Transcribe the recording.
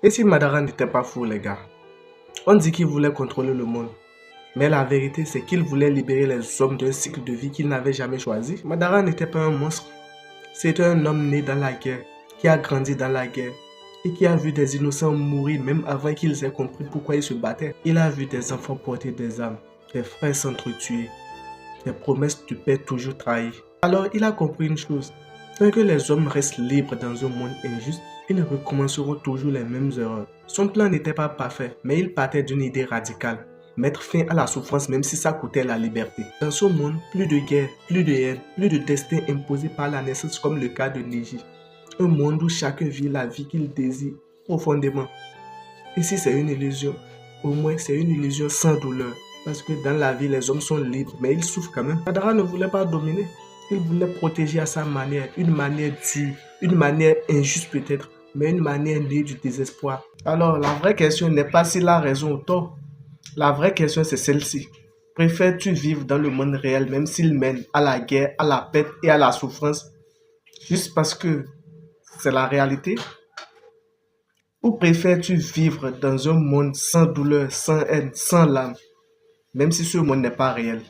Et si Madara n'était pas fou, les gars? On dit qu'il voulait contrôler le monde. Mais la vérité, c'est qu'il voulait libérer les hommes d'un cycle de vie qu'il n'avait jamais choisi. Madara n'était pas un monstre. C'était un homme né dans la guerre, qui a grandi dans la guerre et qui a vu des innocents mourir même avant qu'ils aient compris pourquoi ils se battaient. Il a vu des enfants porter des armes, des frères s'entretuer, des promesses de paix toujours trahies. Alors il a compris une chose, tant que les hommes restent libres dans un monde injuste, ils recommenceront toujours les mêmes erreurs. Son plan n'était pas parfait, mais il partait d'une idée radicale. Mettre fin à la souffrance même si ça coûtait la liberté. Dans ce monde, plus de guerre, plus de haine, plus de destin imposé par la naissance comme le cas de Neji. Un monde où chacun vit la vie qu'il désire profondément. Et si c'est une illusion, au moins c'est une illusion sans douleur. Parce que dans la vie, les hommes sont libres, mais ils souffrent quand même. Madara ne voulait pas dominer. Il voulait protéger à sa manière, une manière dure, une manière injuste peut-être, mais une manière née du désespoir. Alors, la vraie question n'est pas s'il a raison ou tort. La vraie question, c'est celle-ci. Préfères-tu vivre dans le monde réel, même s'il mène à la guerre, à la perte et à la souffrance, juste parce que c'est la réalité? Ou préfères-tu vivre dans un monde sans douleur, sans haine, sans larmes, même si ce monde n'est pas réel?